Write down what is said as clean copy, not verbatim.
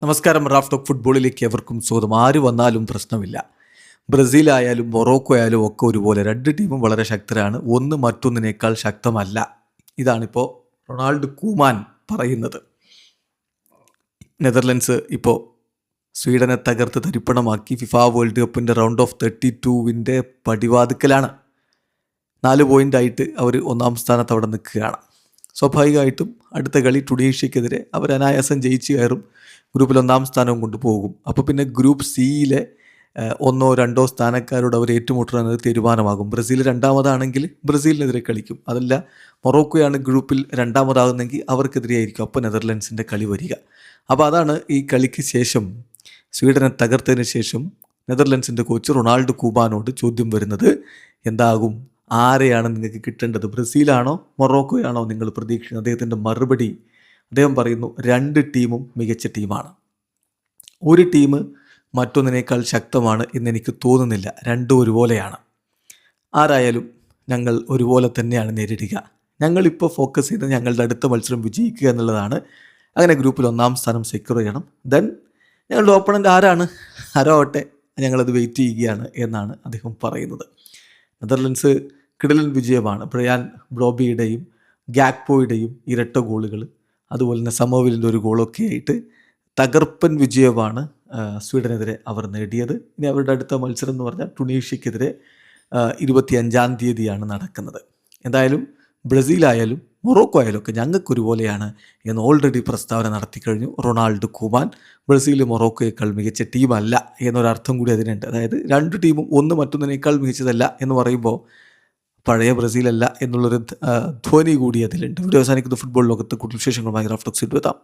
നമസ്കാരം. Raf talk ഫുട്ബോളിലേക്ക് എവർക്കും സ്വാഗതം. ആര് വന്നാലും പ്രശ്നമില്ല. ബ്രസീലായാലും മൊറോക്കോ ആയാലും ഒക്കെ ഒരുപോലെ രണ്ട് ടീമും വളരെ ശക്തരാണ്. ഒന്ന് മറ്റൊന്നിനേക്കാൾ ശക്തമല്ല. ഇതാണിപ്പോൾ റൊണാൾഡ് കൂമാൻ പറയുന്നത്. നെതർലൻഡ്സ് ഇപ്പോൾ സ്വീഡനെ തകർത്ത് തരിപ്പണമാക്കി ഫിഫ വേൾഡ് കപ്പിൻ്റെ റൗണ്ട് ഓഫ് 32 പടിവാതിക്കലാണ്. 4 പോയിൻ്റായിട്ട് അവർ ഒന്നാം സ്ഥാനത്ത് അവിടെ നിൽക്കുകയാണ്. സ്വാഭാവികമായിട്ടും അടുത്ത കളി ടുണീഷ്യക്കെതിരെ അവർ അനായാസം ജയിച്ചു കയറും. ഗ്രൂപ്പിൽ 1-ാം സ്ഥാനവും കൊണ്ടുപോകും. അപ്പോൾ പിന്നെ ഗ്രൂപ്പ് സിയിലെ 1-2 സ്ഥാനക്കാരോട് അവർ ഏറ്റുമുട്ടുന്നത് തീരുമാനമാകും. ബ്രസീൽ രണ്ടാമതാണെങ്കിൽ ബ്രസീലിനെതിരെ കളിക്കും. അതല്ല മൊറോക്കോയാണ് ഗ്രൂപ്പിൽ രണ്ടാമതാകുന്നെങ്കിൽ അവർക്കെതിരെ ആയിരിക്കും അപ്പോൾ നെതർലൻഡ്സിൻ്റെ കളി വരിക. അപ്പോൾ അതാണ് ഈ കളിക്ക് ശേഷം സ്വീഡനെ തകർത്തതിന് ശേഷം നെതർലൻഡ്സിൻ്റെ കോച്ച് റൊണാൾഡ് കൂമാനോട് ചോദ്യം വരുന്നത്, എന്താകും, ആരെയാണ് നിങ്ങൾക്ക് കിട്ടേണ്ടത്, ബ്രസീലാണോ മൊറോക്കോയാണോ നിങ്ങൾ പ്രതീക്ഷിക്കുന്നത്? അദ്ദേഹത്തിൻ്റെ മറുപടി, അദ്ദേഹം പറയുന്നു, രണ്ട് ടീമും മികച്ച ടീമാണ്. ഒരു ടീം മറ്റൊന്നിനേക്കാൾ ശക്തമാണ് എന്നെനിക്ക് തോന്നുന്നില്ല. രണ്ടും ഒരുപോലെയാണ്. ആരായാലും ഞങ്ങൾ ഒരുപോലെ തന്നെയാണ് നേരിടുക. ഞങ്ങളിപ്പോൾ ഫോക്കസ് ചെയ്ത് ഞങ്ങളുടെ അടുത്ത മത്സരം വിജയിക്കുക എന്നുള്ളതാണ്. അങ്ങനെ ഗ്രൂപ്പിൽ 1-ാം സ്ഥാനം സെക്യൂർ ചെയ്യണം. ദെൻ ഞങ്ങളുടെ ഓപ്പണൻ്റ് ആരാവട്ടെ ഞങ്ങളത് വെയിറ്റ് ചെയ്യുകയാണ് എന്നാണ് അദ്ദേഹം പറയുന്നത്. നെതർലൻഡ്സ് കിടിലൻ വിജയമാണ്. ബ്രയാൻ ബ്രോബിയുടെയും ഗാക്പോയുടെയും ഇരട്ട ഗോളുകൾ, അതുപോലെ തന്നെ സമോവിലിൻ്റെ ഒരു ഗോളൊക്കെ ആയിട്ട് തകർപ്പൻ വിജയമാണ് സ്വീഡനെതിരെ അവർ നേടിയത്. ഇനി അവരുടെ അടുത്ത മത്സരം എന്ന് പറഞ്ഞാൽ ടുണീഷ്യക്കെതിരെ 25-ാം തീയതിയാണ് നടക്കുന്നത്. എന്തായാലും ബ്രസീലായാലും മൊറോക്കോ ആയാലും ഒക്കെ ഞങ്ങൾക്കൊരുപോലെയാണ് എന്ന് ഓൾറെഡി പ്രസ്താവന നടത്തി കഴിഞ്ഞു റൊണാൾഡ് കൂമാൻ. ബ്രസീൽ മൊറോക്കോയേക്കാൾ മികച്ച ടീമല്ല എന്നൊരർത്ഥം കൂടി അതിനുണ്ട്. അതായത് രണ്ട് ടീമും ഒന്ന് മറ്റൊന്നിനേക്കാൾ മികച്ചതല്ല എന്ന് പറയുമ്പോൾ പഴയ ബ്രസീലല്ല എന്നുള്ളൊരു ധ്വനി കൂടി അതിലുണ്ട്. വീഡിയോ അവസാനിക്കുന്ന ഫുട്ബോൾ ലോകത്ത് കൂടുതൽ വിശേഷങ്ങളുമായി റാഫ് ടോക്സ് എത്താം.